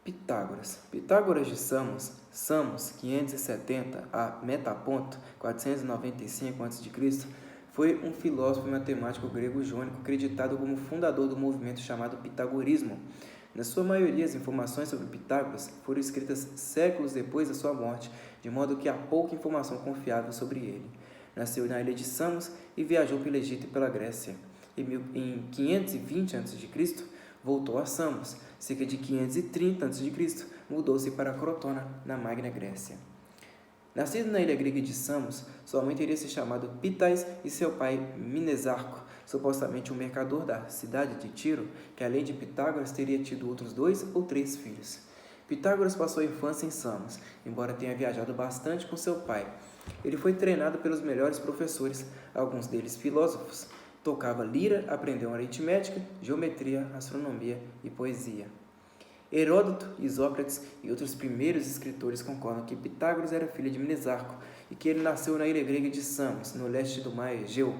Pitágoras. Pitágoras de Samos, Samos 570 a Metaponto 495 a.C., foi um filósofo e matemático grego jônico acreditado como fundador do movimento chamado pitagorismo. Na sua maioria, as informações sobre Pitágoras foram escritas séculos depois da sua morte, de modo que há pouca informação confiável sobre ele. Nasceu na ilha de Samos e viajou pelo Egito e pela Grécia. Em 520 a.C., voltou a Samos. Cerca de 530 a.C., mudou-se para Crotona, na Magna Grécia. Nascido na ilha grega de Samos, sua mãe teria se chamado Pitais e seu pai Minesarco, supostamente um mercador da cidade de Tiro, que além de Pitágoras teria tido outros 2 ou 3 filhos. Pitágoras passou a infância em Samos, embora tenha viajado bastante com seu pai. Ele foi treinado pelos melhores professores, alguns deles filósofos. Tocava lira, aprendeu aritmética, geometria, astronomia e poesia. Heródoto, Isócrates e outros primeiros escritores concordam que Pitágoras era filho de Minesarco e que ele nasceu na ilha grega de Samos, no leste do mar Egeu.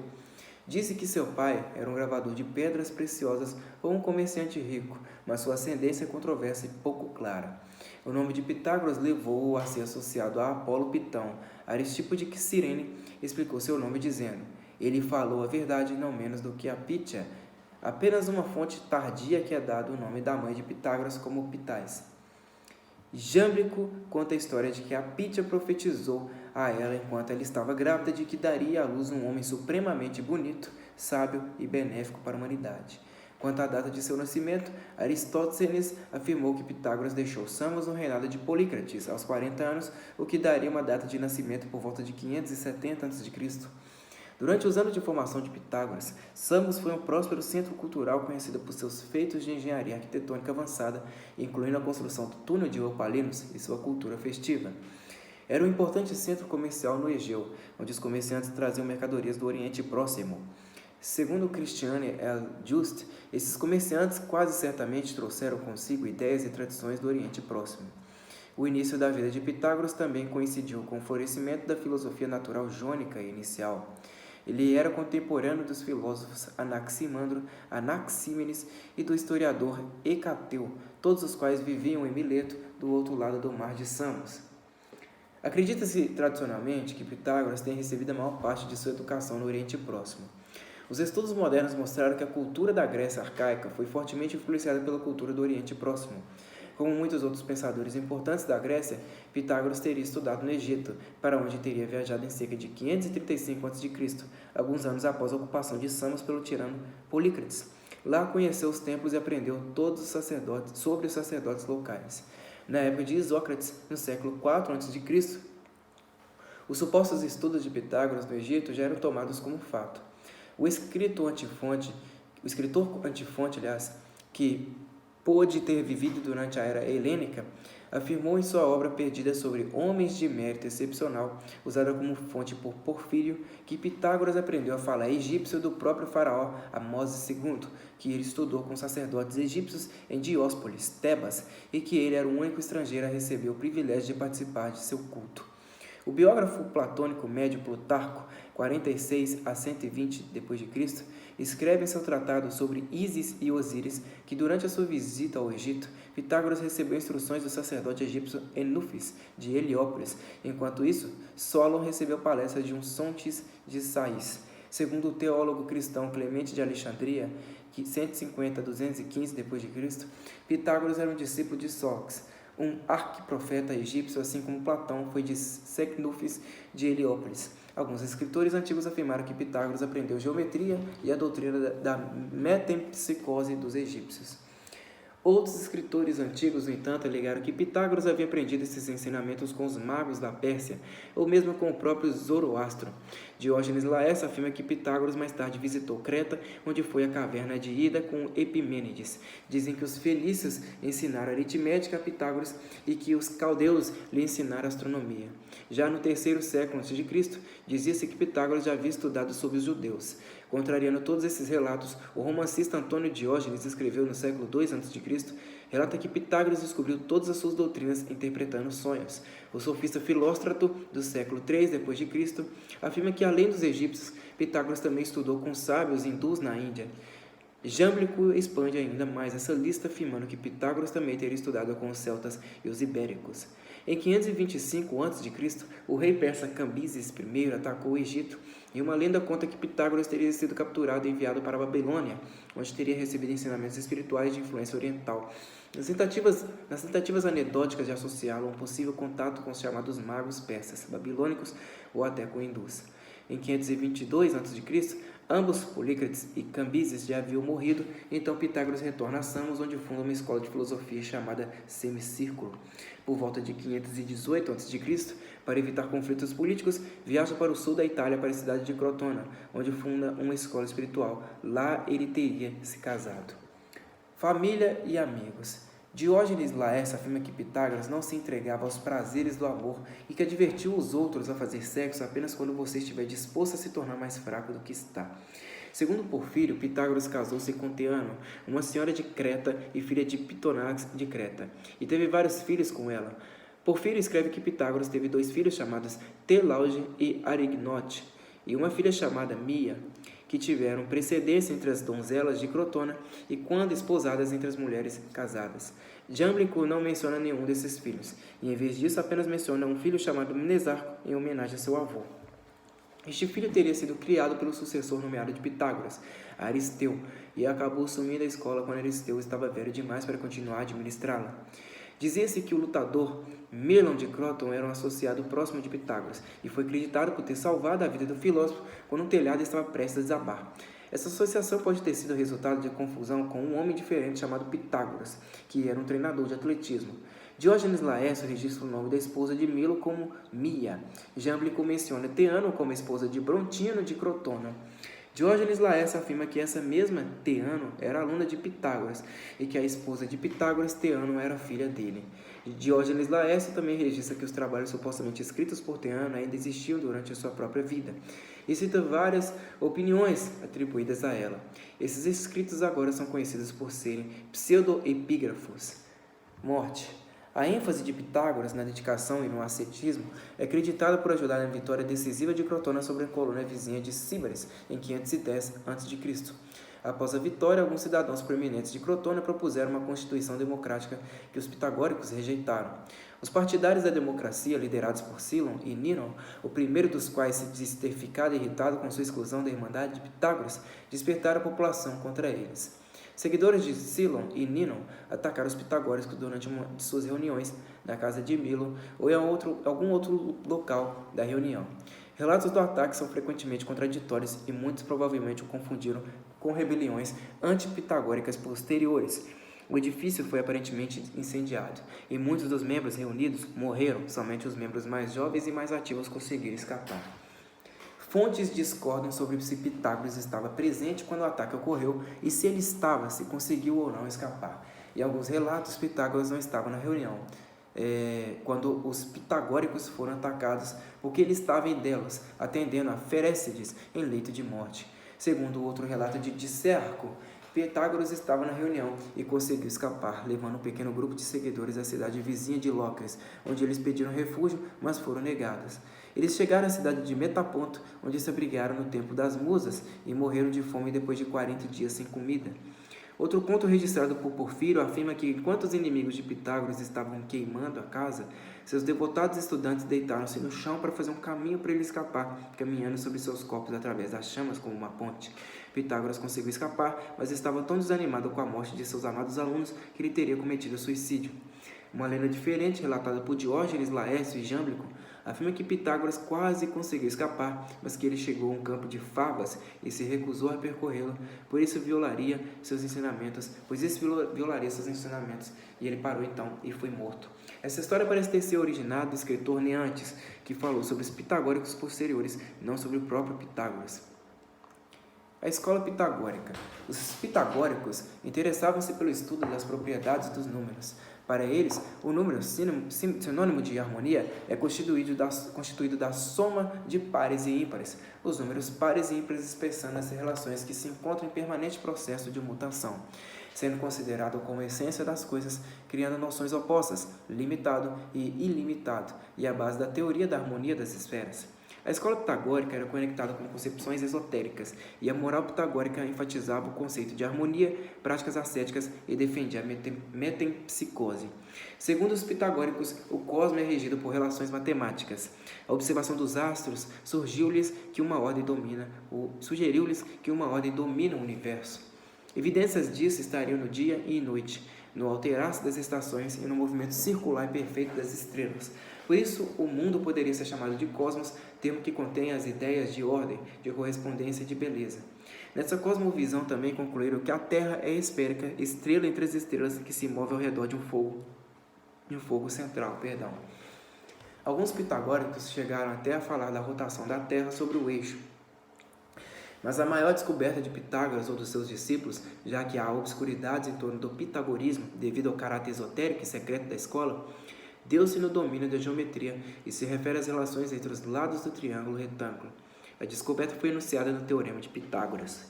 Disse que seu pai era um gravador de pedras preciosas ou um comerciante rico, mas sua ascendência é controversa e pouco clara. O nome de Pitágoras levou-o a ser associado a Apolo Pitão. Aristipo de Cirene explicou seu nome dizendo: ele falou a verdade não menos do que a Pitia, apenas uma fonte tardia que é dado o nome da mãe de Pitágoras como Pitais. Jâmblico conta a história de que a Pitia profetizou a ela enquanto ela estava grávida de que daria à luz um homem supremamente bonito, sábio e benéfico para a humanidade. Quanto à data de seu nascimento, Aristóteles afirmou que Pitágoras deixou Samos no reinado de Polícrates aos 40 anos, o que daria uma data de nascimento por volta de 570 a.C. Durante os anos de formação de Pitágoras, Samos foi um próspero centro cultural conhecido por seus feitos de engenharia arquitetônica avançada, incluindo a construção do túnel de Eupalinos e sua cultura festiva. Era um importante centro comercial no Egeu, onde os comerciantes traziam mercadorias do Oriente Próximo. Segundo Christiane L. Just, esses comerciantes quase certamente trouxeram consigo ideias e tradições do Oriente Próximo. O início da vida de Pitágoras também coincidiu com o florescimento da filosofia natural jônica inicial. Ele era contemporâneo dos filósofos Anaximandro, Anaxímenes e do historiador Hecateu, todos os quais viviam em Mileto, do outro lado do mar de Samos. Acredita-se tradicionalmente que Pitágoras tenha recebido a maior parte de sua educação no Oriente Próximo. Os estudos modernos mostraram que a cultura da Grécia arcaica foi fortemente influenciada pela cultura do Oriente Próximo. Como muitos outros pensadores importantes da Grécia, Pitágoras teria estudado no Egito, para onde teria viajado em cerca de 535 a.C., alguns anos após a ocupação de Samos pelo tirano Polícrates. Lá conheceu os templos e aprendeu sobre os sacerdotes locais. Na época de Isócrates, no século IV a.C., os supostos estudos de Pitágoras no Egito já eram tomados como fato. O escritor Antifonte, que pôde ter vivido durante a era helênica, afirmou em sua obra perdida sobre homens de mérito excepcional, usada como fonte por Porfírio, que Pitágoras aprendeu a falar egípcio do próprio faraó Amoses II, que ele estudou com sacerdotes egípcios em Dióspolis, Tebas, e que ele era o único estrangeiro a receber o privilégio de participar de seu culto. O biógrafo platônico médio Plutarco, 46 a 120 d.C., escreve em seu tratado sobre Ísis e Osíris que durante a sua visita ao Egito, Pitágoras recebeu instruções do sacerdote egípcio Enufis, de Heliópolis. Enquanto isso, Solon recebeu palestras de um Sontis de Sais. Segundo o teólogo cristão Clemente de Alexandria, 150 a 215 d.C., Pitágoras era um discípulo de Sócrates, um arquiprofeta egípcio, assim como Platão foi de Secnufis de Heliópolis. Alguns escritores antigos afirmaram que Pitágoras aprendeu geometria e a doutrina da metempsicose dos egípcios. Outros escritores antigos, no entanto, alegaram que Pitágoras havia aprendido esses ensinamentos com os magos da Pérsia, ou mesmo com o próprio Zoroastro. Diógenes Laércio afirma que Pitágoras mais tarde visitou Creta, onde foi à caverna de Ida com Epimênides. Dizem que os felícios ensinaram aritmética a Pitágoras e que os caldeus lhe ensinaram astronomia. Já no terceiro século a.C., dizia-se que Pitágoras já havia estudado sobre os judeus. Contrariando todos esses relatos, o romancista Antônio Diógenes escreveu no século II a.C., relata que Pitágoras descobriu todas as suas doutrinas interpretando sonhos. O sofista Filóstrato, do século III d.C., afirma que, além dos egípcios, Pitágoras também estudou com sábios hindus na Índia. Jâmblico expande ainda mais essa lista, afirmando que Pitágoras também teria estudado com os celtas e os ibéricos. Em 525 a.C., o rei persa Cambises I atacou o Egito, e uma lenda conta que Pitágoras teria sido capturado e enviado para a Babilônia, onde teria recebido ensinamentos espirituais de influência oriental. Nas tentativas anedóticas de associá-lo a um possível contato com os chamados magos persas, babilônicos ou até com hindus. Em 522 a.C., ambos, Polícrates e Cambises, já haviam morrido, então Pitágoras retorna a Samos, onde funda uma escola de filosofia chamada Semicírculo. Por volta de 518 a.C., para evitar conflitos políticos, viaja para o sul da Itália, para a cidade de Crotona, onde funda uma escola espiritual. Lá ele teria se casado. Família e amigos. Diógenes Laércio afirma que Pitágoras não se entregava aos prazeres do amor e que advertiu os outros a fazer sexo apenas quando você estiver disposto a se tornar mais fraco do que está. Segundo Porfírio, Pitágoras casou-se com Teano, uma senhora de Creta e filha de Pitonax de Creta, e teve vários filhos com ela. Porfírio escreve que Pitágoras teve 2 filhos chamados Telauge e Arignote, e uma filha chamada Mia, que tiveram precedência entre as donzelas de Crotona e quando esposadas entre as mulheres casadas. Jâmblico não menciona nenhum desses filhos, e em vez disso apenas menciona um filho chamado Mnesarco em homenagem a seu avô. Este filho teria sido criado pelo sucessor nomeado de Pitágoras, Aristeu, e acabou assumindo a escola quando Aristeu estava velho demais para continuar a administrá-la. Dizia-se que o lutador Melon de Croton era um associado próximo de Pitágoras e foi acreditado por ter salvado a vida do filósofo quando um telhado estava prestes a desabar. Essa associação pode ter sido resultado de confusão com um homem diferente chamado Pitágoras, que era um treinador de atletismo. Diógenes Laércio registra o nome da esposa de Milo como Mia. Jâmblico menciona Teano como esposa de Brontino de Crotona. Diógenes Laércio afirma que essa mesma Teano era aluna de Pitágoras e que a esposa de Pitágoras, Teano, era filha dele. Diógenes Laércio também registra que os trabalhos supostamente escritos por Teano ainda existiam durante a sua própria vida e cita várias opiniões atribuídas a ela. Esses escritos agora são conhecidos por serem pseudoepígrafos. Morte. A ênfase de Pitágoras na dedicação e no ascetismo é acreditada por ajudar na vitória decisiva de Crotona sobre a colônia vizinha de Síbaris, em 510 a.C. Após a vitória, alguns cidadãos proeminentes de Crotona propuseram uma constituição democrática que os pitagóricos rejeitaram. Os partidários da democracia, liderados por Cílon e Ninon, o primeiro dos quais se diz ter ficado irritado com sua exclusão da Irmandade de Pitágoras, despertaram a população contra eles. Seguidores de Cílon e Ninon atacaram os pitagóricos durante uma de suas reuniões na casa de Milo ou em algum outro local da reunião. Relatos do ataque são frequentemente contraditórios e muitos provavelmente o confundiram com rebeliões antipitagóricas posteriores. O edifício foi aparentemente incendiado e muitos dos membros reunidos morreram, somente os membros mais jovens e mais ativos conseguiram escapar. Fontes discordam sobre se Pitágoras estava presente quando o ataque ocorreu e se ele estava, se conseguiu ou não escapar. Em alguns relatos, Pitágoras não estava na reunião quando os pitagóricos foram atacados, porque ele estava em Delos, atendendo a Ferécides em leito de morte. Segundo outro relato de Dicérco, Pitágoras estava na reunião e conseguiu escapar, levando um pequeno grupo de seguidores à cidade vizinha de Locris, onde eles pediram refúgio, mas foram negados. Eles chegaram à cidade de Metaponto, onde se abrigaram no Templo das Musas e morreram de fome depois de 40 dias sem comida. Outro conto registrado por Porfírio afirma que, enquanto os inimigos de Pitágoras estavam queimando a casa, seus devotados estudantes deitaram-se no chão para fazer um caminho para ele escapar, caminhando sobre seus corpos através das chamas como uma ponte. Pitágoras conseguiu escapar, mas estava tão desanimado com a morte de seus amados alunos que ele teria cometido suicídio. Uma lenda diferente, relatada por Diógenes Laércio e Jâmblico, afirma que Pitágoras quase conseguiu escapar, mas que ele chegou a um campo de favas e se recusou a percorrê-lo, por isso violaria seus ensinamentos, e ele parou então e foi morto. Essa história parece ter sido originada do escritor Neantes, que falou sobre os pitagóricos posteriores, não sobre o próprio Pitágoras. A escola pitagórica. Os pitagóricos interessavam-se pelo estudo das propriedades dos números. Para eles, o número, sinônimo de harmonia, é constituído da soma de pares e ímpares, os números pares e ímpares expressando as relações que se encontram em permanente processo de mutação, sendo considerado como a essência das coisas, criando noções opostas, limitado e ilimitado, e a base da teoria da harmonia das esferas. A escola pitagórica era conectada com concepções esotéricas, e a moral pitagórica enfatizava o conceito de harmonia, práticas ascéticas e defendia a metempsicose. Segundo os pitagóricos, o cosmos é regido por relações matemáticas. A observação dos astros sugeriu-lhes que uma ordem domina o universo. Evidências disso estariam no dia e noite, no alterar-se das estações e no movimento circular e perfeito das estrelas. Por isso, o mundo poderia ser chamado de cosmos, termo que contém as ideias de ordem, de correspondência e de beleza. Nessa cosmovisão também concluíram que a Terra é esférica, estrela entre as estrelas que se move ao redor de um fogo central. Alguns pitagóricos chegaram até a falar da rotação da Terra sobre o eixo. Mas a maior descoberta de Pitágoras ou dos seus discípulos, já que há obscuridades em torno do pitagorismo devido ao caráter esotérico e secreto da escola, deu-se no domínio da geometria e se refere às relações entre os lados do triângulo retângulo. A descoberta foi enunciada no Teorema de Pitágoras.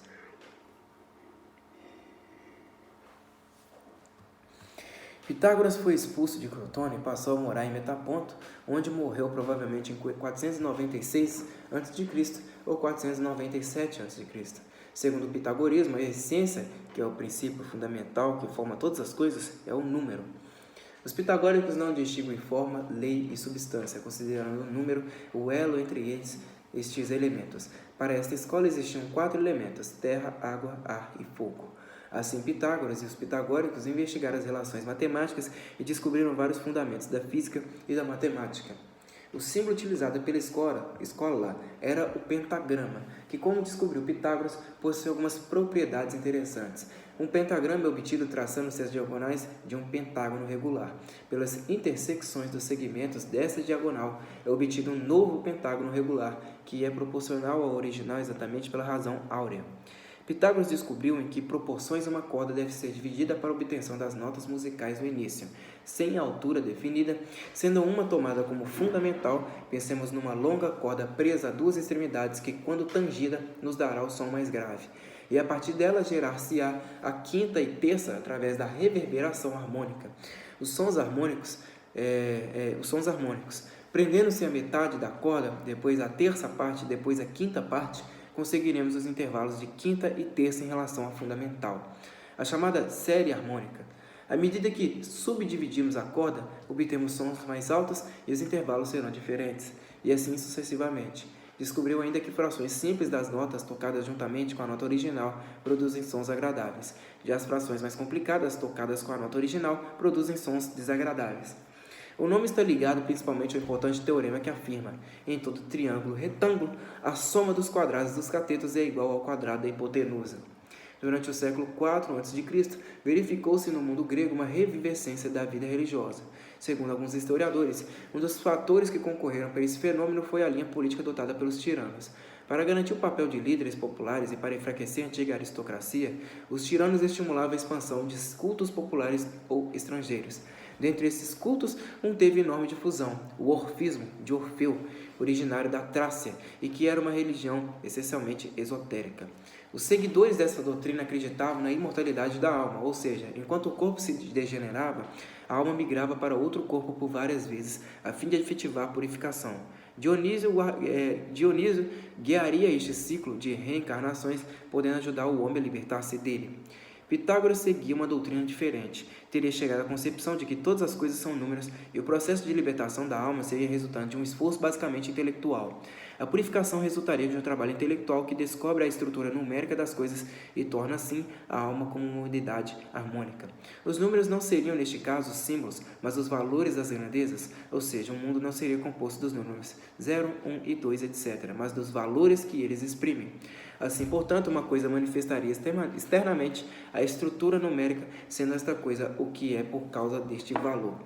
Pitágoras foi expulso de Crotone e passou a morar em Metaponto, onde morreu provavelmente em 496 a.C. ou 497 a.C. Segundo o pitagorismo, a essência, que é o princípio fundamental que forma todas as coisas, é o número. Os pitagóricos não distinguem forma, lei e substância, considerando o número o elo entre estes elementos. Para esta escola existiam 4 elementos: terra, água, ar e fogo. Assim, Pitágoras e os pitagóricos investigaram as relações matemáticas e descobriram vários fundamentos da física e da matemática. O símbolo utilizado pela escola era o pentagrama, que, como descobriu Pitágoras, possui algumas propriedades interessantes. Um pentagrama é obtido traçando-se as diagonais de um pentágono regular. Pelas intersecções dos segmentos dessa diagonal, é obtido um novo pentágono regular, que é proporcional ao original exatamente pela razão áurea. Pitágoras descobriu em que proporções uma corda deve ser dividida para a obtenção das notas musicais no início, sem a altura definida, sendo uma tomada como fundamental. Pensemos numa longa corda presa a 2 extremidades que, quando tangida, nos dará o som mais grave, e a partir dela gerar-se-á a quinta e terça através da reverberação harmônica. Os sons harmônicos, prendendo-se a metade da corda, depois a terça parte, depois a quinta parte, conseguiremos os intervalos de quinta e terça em relação à fundamental, a chamada série harmônica. À medida que subdividimos a corda, obtemos sons mais altos e os intervalos serão diferentes, e assim sucessivamente. Descobriu ainda que frações simples das notas tocadas juntamente com a nota original produzem sons agradáveis, já as frações mais complicadas tocadas com a nota original produzem sons desagradáveis. O nome está ligado principalmente ao importante teorema que afirma: em todo triângulo retângulo, a soma dos quadrados dos catetos é igual ao quadrado da hipotenusa. Durante o século IV a.C., verificou-se no mundo grego uma revivescência da vida religiosa. Segundo alguns historiadores, um dos fatores que concorreram para esse fenômeno foi a linha política adotada pelos tiranos. Para garantir o papel de líderes populares e para enfraquecer a antiga aristocracia, os tiranos estimulavam a expansão de cultos populares ou estrangeiros. Dentre esses cultos, um teve enorme difusão, o orfismo, de Orfeu, originário da Trácia, e que era uma religião essencialmente esotérica. Os seguidores dessa doutrina acreditavam na imortalidade da alma, ou seja, enquanto o corpo se degenerava, a alma migrava para outro corpo por várias vezes, a fim de efetivar a purificação. Dionísio guiaria este ciclo de reencarnações, podendo ajudar o homem a libertar-se dele. Pitágoras seguia uma doutrina diferente. Teria chegado à concepção de que todas as coisas são números e o processo de libertação da alma seria resultante de um esforço basicamente intelectual. A purificação resultaria de um trabalho intelectual que descobre a estrutura numérica das coisas e torna, assim, a alma como uma unidade harmônica. Os números não seriam, neste caso, símbolos, mas os valores das grandezas, ou seja, o mundo não seria composto dos números 0, 1 e 2, etc., mas dos valores que eles exprimem. Assim, portanto, uma coisa manifestaria externamente a estrutura numérica, sendo esta coisa o que é por causa deste valor.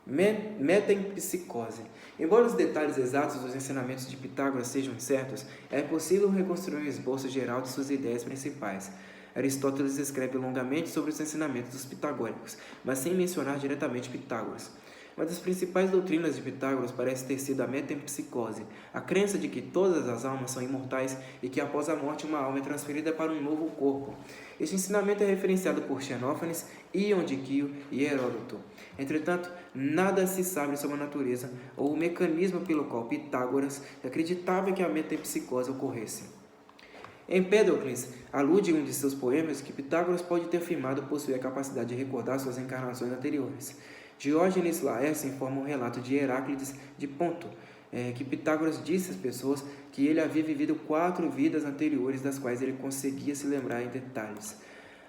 Metempsicose. Embora os detalhes exatos dos ensinamentos de Pitágoras sejam incertos, é possível reconstruir um esboço geral de suas ideias principais. Aristóteles escreve longamente sobre os ensinamentos dos pitagóricos, mas sem mencionar diretamente Pitágoras. Uma das principais doutrinas de Pitágoras parece ter sido a metempsicose, a crença de que todas as almas são imortais e que após a morte uma alma é transferida para um novo corpo. Este ensinamento é referenciado por Xenófanes, Ion de Quio e Heródoto. Entretanto, nada se sabe sobre a natureza ou o mecanismo pelo qual Pitágoras acreditava que a metempsicose ocorresse. Empédocles alude em um de seus poemas que Pitágoras pode ter afirmado possuir a capacidade de recordar suas encarnações anteriores. Diógenes Laércio informa um relato de Heráclides de Ponto, que Pitágoras disse às pessoas que ele havia vivido 4 vidas anteriores das quais ele conseguia se lembrar em detalhes.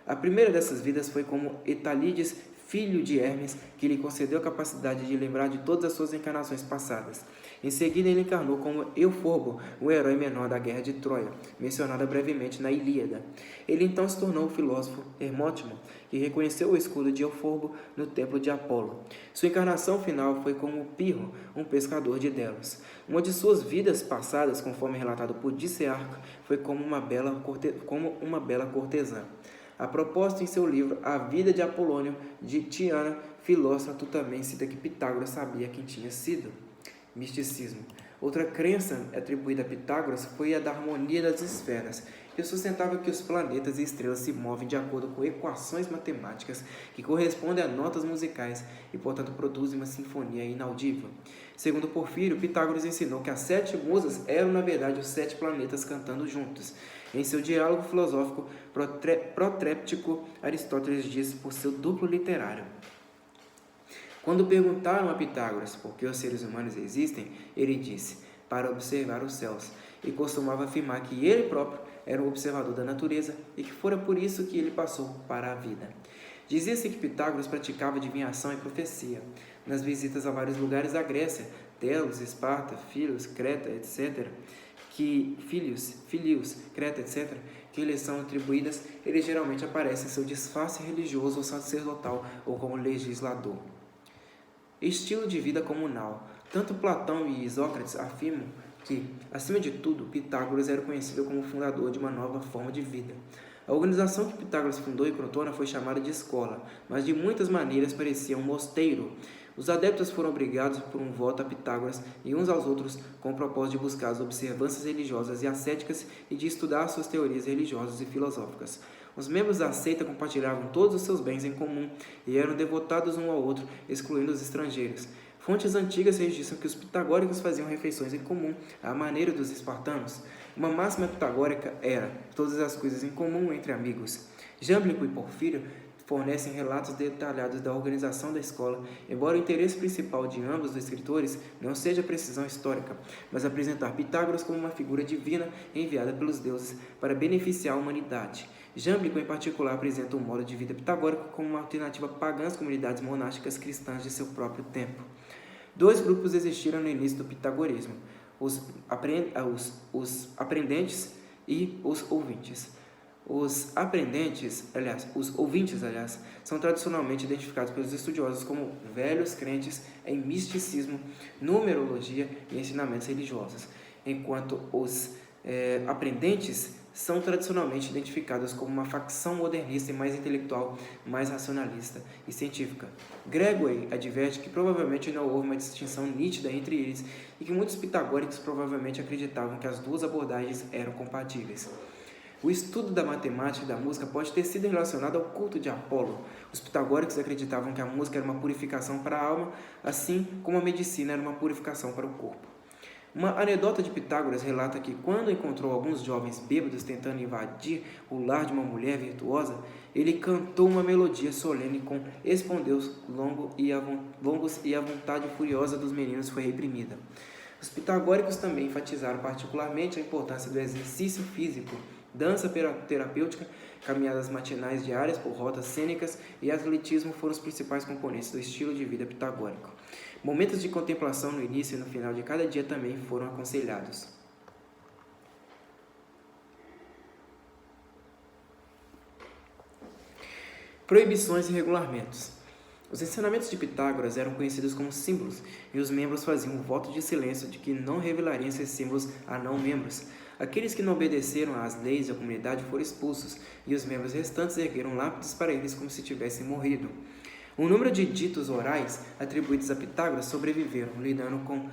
A primeira dessas vidas foi como Etalídeos, filho de Hermes, que lhe concedeu a capacidade de lembrar de todas as suas encarnações passadas. Em seguida, ele encarnou como Euforbo, o herói menor da guerra de Troia, mencionada brevemente na Ilíada. Ele então se tornou o filósofo Hermótimo, que reconheceu o escudo de Euforbo no templo de Apolo. Sua encarnação final foi como Pirro, um pescador de Delos. Uma de suas vidas passadas, conforme relatado por Dicearco, foi como uma bela cortesã. A propósito, em seu livro A Vida de Apolônio de Tiana, Filósofo também cita que Pitágoras sabia quem tinha sido. Misticismo. Outra crença atribuída a Pitágoras foi a da harmonia das esferas, que sustentava que os planetas e estrelas se movem de acordo com equações matemáticas que correspondem a notas musicais e, portanto, produzem uma sinfonia inaudível. Segundo Porfírio, Pitágoras ensinou que as 7 musas eram, na verdade, os 7 planetas cantando juntos. Em seu diálogo filosófico protréptico, Aristóteles diz por seu duplo literário. Quando perguntaram a Pitágoras por que os seres humanos existem, ele disse, para observar os céus, e costumava afirmar que ele próprio era um observador da natureza e que fora por isso que ele passou para a vida. Dizia-se que Pitágoras praticava adivinhação e profecia. Nas visitas a vários lugares da Grécia, Delos, Esparta, Filios, Creta, etc., que lhes são atribuídas, ele geralmente aparece em seu disfarce religioso ou sacerdotal ou como legislador. Estilo de vida comunal. Tanto Platão e Isócrates afirmam que, acima de tudo, Pitágoras era conhecido como fundador de uma nova forma de vida. A organização que Pitágoras fundou em Crotona foi chamada de escola, mas de muitas maneiras parecia um mosteiro. Os adeptos foram obrigados por um voto a Pitágoras e uns aos outros com o propósito de buscar as observâncias religiosas e ascéticas e de estudar suas teorias religiosas e filosóficas. Os membros da seita compartilhavam todos os seus bens em comum e eram devotados um ao outro, excluindo os estrangeiros. Fontes antigas registram que os pitagóricos faziam refeições em comum, à maneira dos espartanos. Uma máxima pitagórica era todas as coisas em comum entre amigos. Jâmblico e Porfírio fornecem relatos detalhados da organização da escola, embora o interesse principal de ambos os escritores não seja a precisão histórica, mas apresentar Pitágoras como uma figura divina enviada pelos deuses para beneficiar a humanidade. Jâmblico, em particular, apresenta um modo de vida pitagórico como uma alternativa pagã às comunidades monásticas cristãs de seu próprio tempo. 2 grupos existiram no início do pitagorismo, os aprendentes e os ouvintes. Os ouvintes, são tradicionalmente identificados pelos estudiosos como velhos crentes em misticismo, numerologia e ensinamentos religiosos, enquanto os aprendentes são tradicionalmente identificados como uma facção modernista e mais intelectual, mais racionalista e científica. Gregory adverte que provavelmente não houve uma distinção nítida entre eles e que muitos pitagóricos provavelmente acreditavam que as 2 abordagens eram compatíveis. O estudo da matemática e da música pode ter sido relacionado ao culto de Apolo. Os pitagóricos acreditavam que a música era uma purificação para a alma, assim como a medicina era uma purificação para o corpo. Uma anedota de Pitágoras relata que, quando encontrou alguns jovens bêbados tentando invadir o lar de uma mulher virtuosa, ele cantou uma melodia solene com espondeus longos e a vontade furiosa dos meninos foi reprimida. Os pitagóricos também enfatizaram particularmente a importância do exercício físico, dança terapêutica, caminhadas matinais diárias por rotas cênicas e atletismo foram os principais componentes do estilo de vida pitagórico. Momentos de contemplação no início e no final de cada dia também foram aconselhados. Proibições e regulamentos. Os ensinamentos de Pitágoras eram conhecidos como símbolos, e os membros faziam um voto de silêncio de que não revelariam esses símbolos a não-membros. Aqueles que não obedeceram às leis da comunidade foram expulsos, e os membros restantes ergueram lápides para eles como se tivessem morrido. O número de ditos orais atribuídos a Pitágoras sobreviveram, lidando com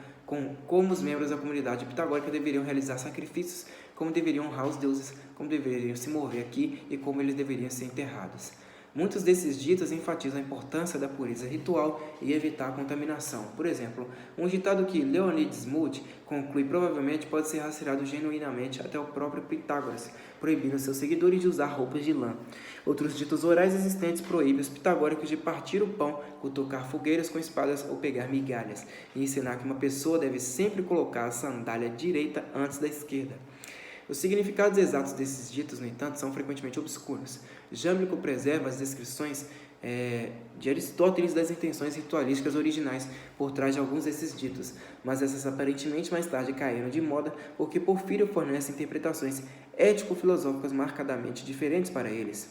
como os membros da comunidade pitagórica deveriam realizar sacrifícios, como deveriam honrar os deuses, como deveriam se mover aqui e como eles deveriam ser enterrados. Muitos desses ditos enfatizam a importância da pureza ritual e evitar a contaminação. Por exemplo, um ditado que Leonidas Moody conclui provavelmente pode ser rastreado genuinamente até o próprio Pitágoras, proibindo seus seguidores de usar roupas de lã. Outros ditos orais existentes proíbem os pitagóricos de partir o pão, cutucar fogueiras com espadas ou pegar migalhas, e ensinar que uma pessoa deve sempre colocar a sandália direita antes da esquerda. Os significados exatos desses ditos, no entanto, são frequentemente obscuros. Jâmblico preserva as descrições de Aristóteles das intenções ritualísticas originais por trás de alguns desses ditos, mas essas aparentemente mais tarde caíram de moda porque Porfírio fornece interpretações ético-filosóficas marcadamente diferentes para eles.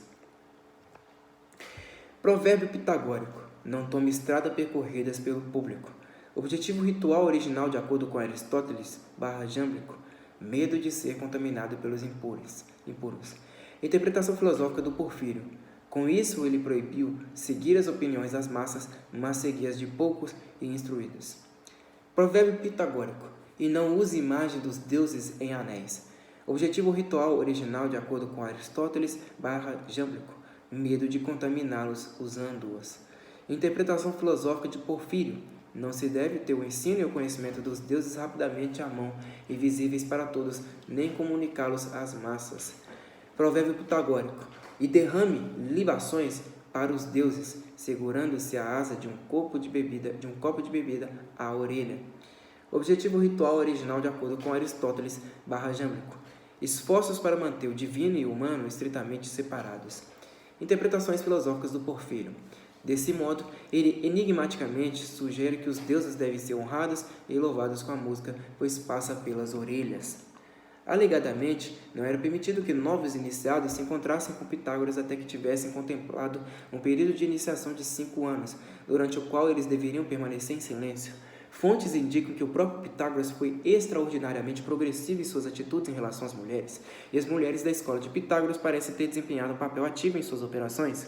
Provérbio pitagórico: não tome estrada percorridas pelo público. Objetivo ritual original de acordo com Aristóteles / Jâmblico: medo de ser contaminado pelos impuros. Interpretação filosófica do Porfírio: com isso ele proibiu seguir as opiniões das massas, mas seguir as de poucos e instruídos. Provérbio pitagórico: e não use imagem dos deuses em anéis. Objetivo ritual original de acordo com Aristóteles / Jâmblico: medo de contaminá-los usando-as. Interpretação filosófica de Porfírio: não se deve ter o ensino e o conhecimento dos deuses rapidamente à mão e visíveis para todos, nem comunicá-los às massas. Provérbio pitagórico: e derrame libações para os deuses, segurando-se a asa de um copo de bebida à orelha. Objetivo ritual original de acordo com Aristóteles / Jâmblico: esforços para manter o divino e o humano estritamente separados. Interpretações filosóficas do Porfírio: desse modo, ele enigmaticamente sugere que os deuses devem ser honrados e louvados com a música, pois passa pelas orelhas. Alegadamente, não era permitido que novos iniciados se encontrassem com Pitágoras até que tivessem contemplado um período de iniciação de 5 anos, durante o qual eles deveriam permanecer em silêncio. Fontes indicam que o próprio Pitágoras foi extraordinariamente progressivo em suas atitudes em relação às mulheres, e as mulheres da escola de Pitágoras parecem ter desempenhado um papel ativo em suas operações.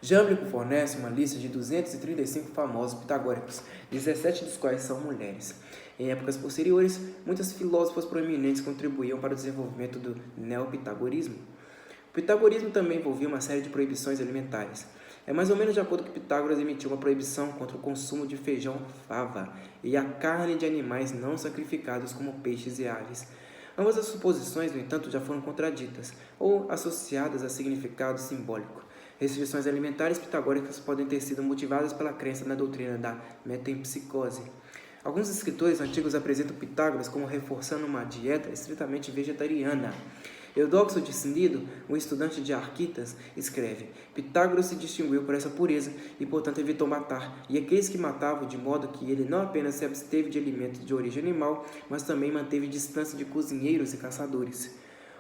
Jâmblico fornece uma lista de 235 famosos pitagóricos, 17 dos quais são mulheres. Em épocas posteriores, muitas filósofas proeminentes contribuíam para o desenvolvimento do neopitagorismo. O pitagorismo também envolvia uma série de proibições alimentares. É mais ou menos de acordo que Pitágoras emitiu uma proibição contra o consumo de feijão fava e a carne de animais não sacrificados como peixes e aves. Ambas as suposições, no entanto, já foram contraditas ou associadas a significado simbólico. Restrições alimentares pitagóricas podem ter sido motivadas pela crença na doutrina da metempsicose. Alguns escritores antigos apresentam Pitágoras como reforçando uma dieta estritamente vegetariana. Eudoxo de Cnido, um estudante de Arquitas, escreve: Pitágoras se distinguiu por essa pureza e, portanto, evitou matar, e aqueles que matavam, de modo que ele não apenas se absteve de alimentos de origem animal, mas também manteve distância de cozinheiros e caçadores.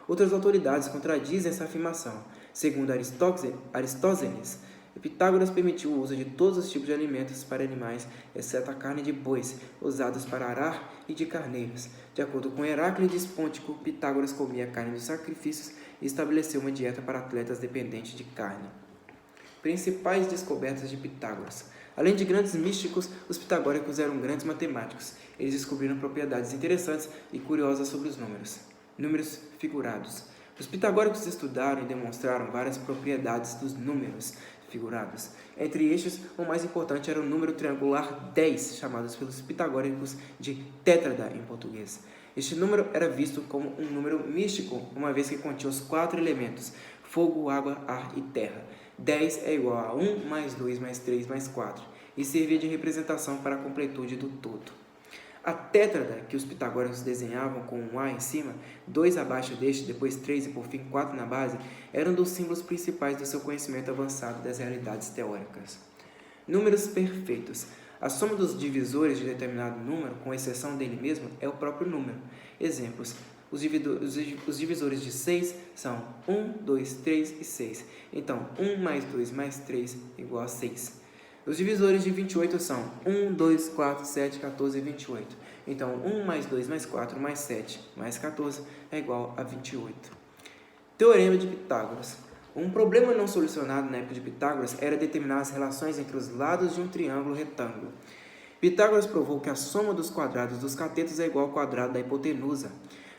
Outras autoridades contradizem essa afirmação. Segundo Aristóteles, Pitágoras permitiu o uso de todos os tipos de alimentos para animais, exceto a carne de bois, usados para arar, e de carneiros. De acordo com Heráclides Pôntico, Pitágoras comia carne dos sacrifícios e estabeleceu uma dieta para atletas dependente de carne. Principais descobertas de Pitágoras. Além de grandes místicos, os pitagóricos eram grandes matemáticos. Eles descobriram propriedades interessantes e curiosas sobre os números. Números figurados. Os pitagóricos estudaram e demonstraram várias propriedades dos números figurados. Entre estes, o mais importante era o número triangular 10, chamados pelos pitagóricos de tétrada em português. Este número era visto como um número místico, uma vez que continha os 4 elementos: fogo, água, ar e terra. 10 é igual a 1 mais 2 mais 3 mais 4, e servia de representação para a completude do todo. A tétrada, que os pitagóricos desenhavam com um A em cima, 2 abaixo deste, depois 3 e por fim 4 na base, era um dos símbolos principais do seu conhecimento avançado das realidades teóricas. Números perfeitos. A soma dos divisores de determinado número, com exceção dele mesmo, é o próprio número. Exemplos. Os divisores de 6 são 1, 2, 3 e 6. Então, 1 mais 2 mais 3 igual a 6. Os divisores de 28 são 1, 2, 4, 7, 14 e 28. Então, 1 mais 2 mais 4 mais 7 mais 14 é igual a 28. Teorema de Pitágoras. Um problema não solucionado na época de Pitágoras era determinar as relações entre os lados de um triângulo retângulo. Pitágoras provou que a soma dos quadrados dos catetos é igual ao quadrado da hipotenusa.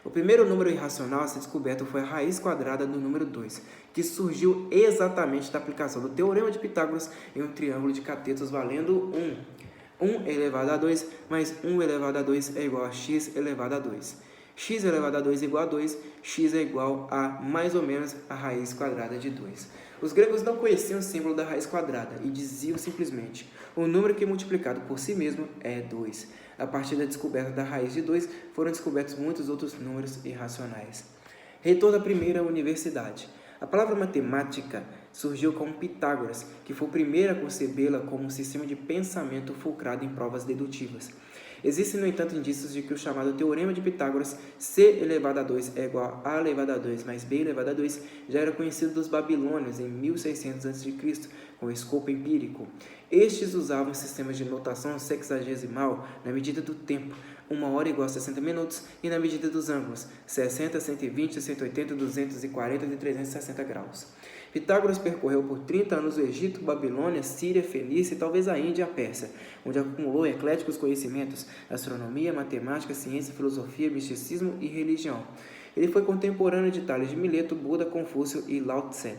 O primeiro número irracional a ser descoberto foi a raiz quadrada do número 2, que surgiu exatamente da aplicação do Teorema de Pitágoras em um triângulo de catetos valendo 1. 1 elevado a 2 mais 1 elevado a 2 é igual a x elevado a 2. X elevado a 2 é igual a 2, x é igual a mais ou menos a raiz quadrada de 2. Os gregos não conheciam o símbolo da raiz quadrada e diziam simplesmente: o número que multiplicado por si mesmo é 2. A partir da descoberta da raiz de 2, foram descobertos muitos outros números irracionais. Reitor da primeira universidade. A palavra matemática surgiu com Pitágoras, que foi o primeiro a concebê-la como um sistema de pensamento fulcrado em provas dedutivas. Existem, no entanto, indícios de que o chamado Teorema de Pitágoras, C elevado a 2 é igual a elevado a 2 mais B elevado a 2, já era conhecido dos babilônios em 1600 a.C., com escopo empírico. Estes usavam sistemas de notação sexagesimal na medida do tempo, 1 hora igual a 60 minutos, e na medida dos ângulos, 60, 120, 180, 240 e 360 graus. Pitágoras percorreu por 30 anos o Egito, Babilônia, Síria, Fenícia e talvez a Índia e a Pérsia, onde acumulou ecléticos conhecimentos, astronomia, matemática, ciência, filosofia, misticismo e religião. Ele foi contemporâneo de Tales de Mileto, Buda, Confúcio e Lao Tse.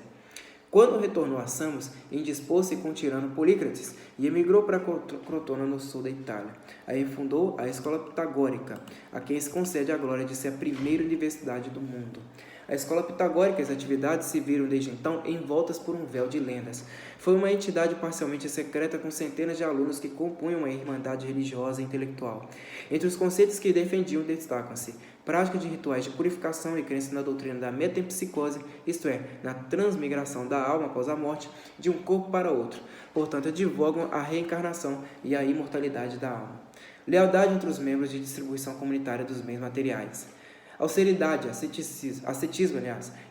Quando retornou a Samos, indispôs-se com o tirano Polícrates e emigrou para Crotona, no sul da Itália. Aí fundou a Escola Pitagórica, a quem se concede a glória de ser a primeira universidade do mundo. A escola pitagórica e as atividades se viram desde então envoltas por um véu de lendas. Foi uma entidade parcialmente secreta com centenas de alunos que compunham uma irmandade religiosa e intelectual. Entre os conceitos que defendiam destacam-se prática de rituais de purificação e crença na doutrina da metempsicose, isto é, na transmigração da alma após a morte de um corpo para outro. Portanto, advogam a reencarnação e a imortalidade da alma. Lealdade entre os membros de distribuição comunitária dos bens materiais. Austeridade, ascetismo,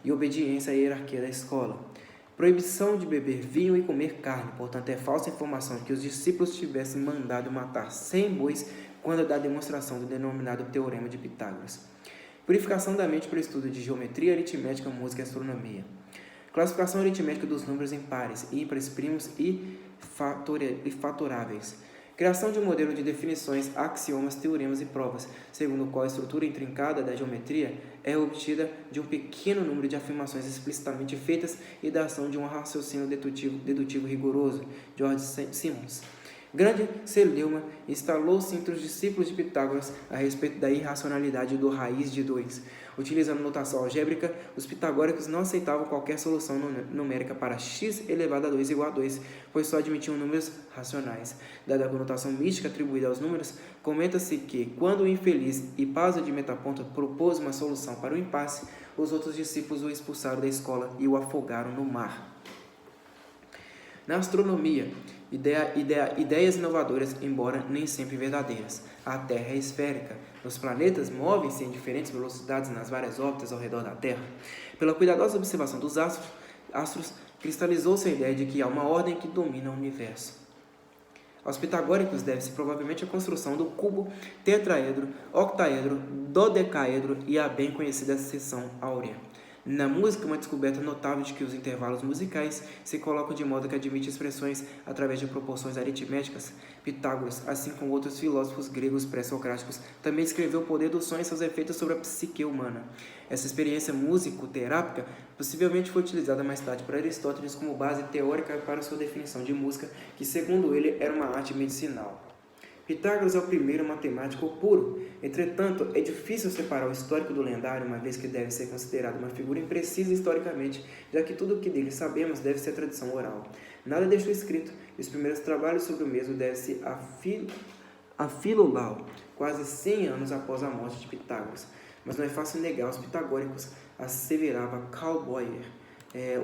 e obediência à hierarquia da escola. Proibição de beber vinho e comer carne, portanto é falsa informação que os discípulos tivessem mandado matar 100 bois quando da demonstração do denominado Teorema de Pitágoras. Purificação da mente para o estudo de geometria, aritmética, música e astronomia. Classificação aritmética dos números em pares, ímpares, primos e fatoráveis. Criação de um modelo de definições, axiomas, teoremas e provas, segundo o qual a estrutura intrincada da geometria é obtida de um pequeno número de afirmações explicitamente feitas e da ação de um raciocínio dedutivo rigoroso, George Simons. Grande celeuma instalou-se entre os discípulos de Pitágoras a respeito da irracionalidade do raiz de 2. Utilizando notação algébrica, os pitagóricos não aceitavam qualquer solução numérica para x elevado a 2 igual a 2, pois só admitiam números racionais. Dada a conotação mística atribuída aos números, comenta-se que, quando o infeliz Hipaso de Metaponto propôs uma solução para o impasse, os outros discípulos o expulsaram da escola e o afogaram no mar. Na astronomia, ideias inovadoras, embora nem sempre verdadeiras. A Terra é esférica. Os planetas movem-se em diferentes velocidades nas várias órbitas ao redor da Terra. Pela cuidadosa observação dos astros, cristalizou-se a ideia de que há uma ordem que domina o universo. Aos pitagóricos deve-se provavelmente a construção do cubo, tetraedro, octaedro, dodecaedro e a bem conhecida seção áurea. Na música, uma descoberta notável de que os intervalos musicais se colocam de modo que admite expressões através de proporções aritméticas. Pitágoras, assim como outros filósofos gregos pré-socráticos, também descreveu o poder do som e seus efeitos sobre a psique humana. Essa experiência músico-terápica possivelmente foi utilizada mais tarde por Aristóteles como base teórica para sua definição de música, que, segundo ele, era uma arte medicinal. Pitágoras é o primeiro matemático puro. Entretanto, é difícil separar o histórico do lendário, uma vez que deve ser considerado uma figura imprecisa historicamente, já que tudo o que dele sabemos deve ser tradição oral. Nada deixou escrito, e os primeiros trabalhos sobre o mesmo devem-se a Filolau, quase 100 anos após a morte de Pitágoras. Mas não é fácil negar aos pitagóricos, asseverava Karl Boyer,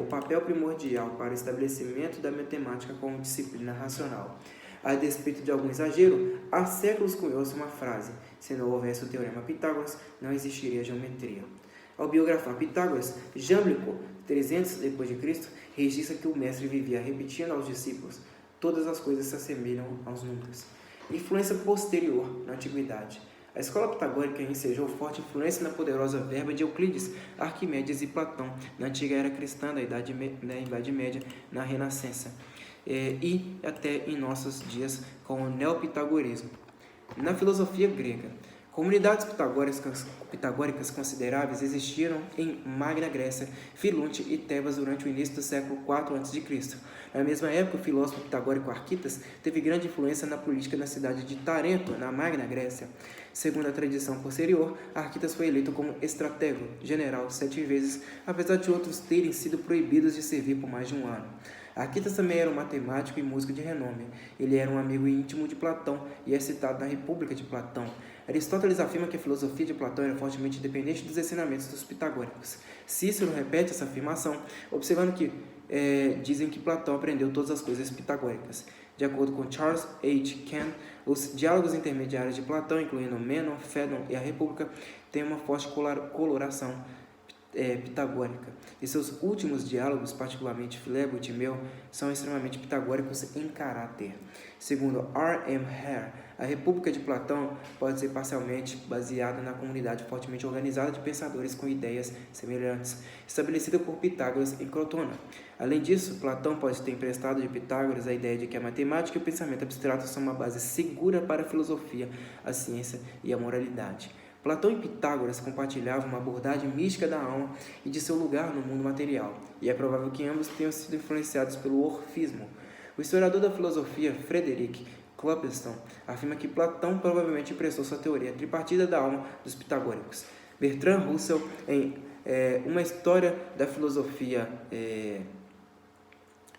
o papel primordial para o estabelecimento da matemática como disciplina racional. A despeito de algum exagero, há séculos cunhou-se uma frase: se não houvesse o Teorema Pitágoras, não existiria geometria. Ao biografar Pitágoras, Jámblico, 300 d.C., registra que o mestre vivia repetindo aos discípulos: todas as coisas se assemelham aos números. Influência posterior na antiguidade. A escola pitagórica ensejou forte influência na poderosa verba de Euclides, Arquimedes e Platão, na antiga era cristã da Idade Média, na Renascença, e até em nossos dias com o neopitagorismo. Na filosofia grega, comunidades pitagóricas consideráveis existiram em Magna Grécia, Filonte e Tebas durante o início do século IV a.C. Na mesma época, o filósofo pitagórico Arquitas teve grande influência na política da cidade de Tarento, na Magna Grécia. Segundo a tradição posterior, Arquitas foi eleito como estratego general 7 vezes, apesar de outros terem sido proibidos de servir por mais de um ano. Arquitas também era um matemático e músico de renome. Ele era um amigo íntimo de Platão e é citado na República de Platão. Aristóteles afirma que a filosofia de Platão era fortemente dependente dos ensinamentos dos pitagóricos. Cícero repete essa afirmação, observando que dizem que Platão aprendeu todas as coisas pitagóricas. De acordo com Charles H. Ken, os diálogos intermediários de Platão, incluindo Menon, Fédon e a República, têm uma forte coloração pitagórica. E seus últimos diálogos, particularmente Filebo e Timeu, são extremamente pitagóricos em caráter. Segundo R. M. Hare, a República de Platão pode ser parcialmente baseada na comunidade fortemente organizada de pensadores com ideias semelhantes, estabelecida por Pitágoras em Crotona. Além disso, Platão pode ter emprestado de Pitágoras a ideia de que a matemática e o pensamento abstrato são uma base segura para a filosofia, a ciência e a moralidade. Platão e Pitágoras compartilhavam uma abordagem mística da alma e de seu lugar no mundo material, e é provável que ambos tenham sido influenciados pelo orfismo. O historiador da filosofia Frederick Clapperton afirma que Platão provavelmente emprestou sua teoria tripartida da alma dos pitagóricos. Bertrand Russell, em Uma História da Filosofia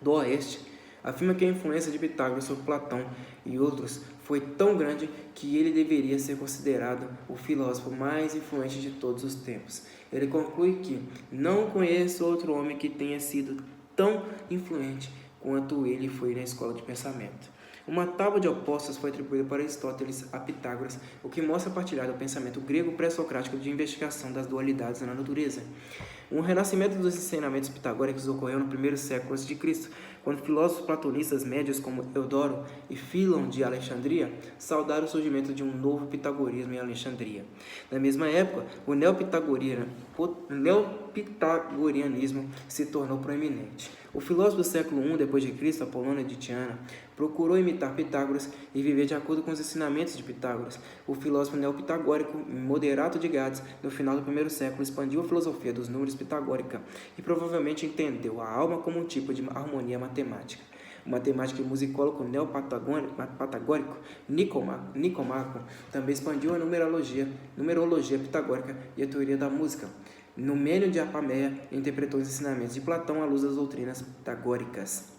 do Oeste, afirma que a influência de Pitágoras sobre Platão e outros foi tão grande que ele deveria ser considerado o filósofo mais influente de todos os tempos. Ele conclui que não conheço outro homem que tenha sido tão influente quanto ele foi na escola de pensamento. Uma tábua de opostos foi atribuída por Aristóteles a Pitágoras, o que mostra a partilhar do pensamento grego pré-socrático de investigação das dualidades na natureza. Um renascimento dos ensinamentos pitagóricos ocorreu no primeiro século a.C., quando filósofos platonistas médios como Eudoro e Filon de Alexandria saudaram o surgimento de um novo pitagorismo em Alexandria. Na mesma época, o neopitagorianismo se tornou proeminente. O filósofo do século I d.C., Apolônio de Tiana, procurou imitar Pitágoras e viver de acordo com os ensinamentos de Pitágoras. O filósofo neopitagórico Moderato de Gades, no final do primeiro século, expandiu a filosofia dos números pitagórica e provavelmente entendeu a alma como um tipo de harmonia matemática. O matemático e musicólogo neopatagórico Nicomaco também expandiu a numerologia pitagórica e a teoria da música. Numênio de Apameia interpretou os ensinamentos de Platão à luz das doutrinas pitagóricas.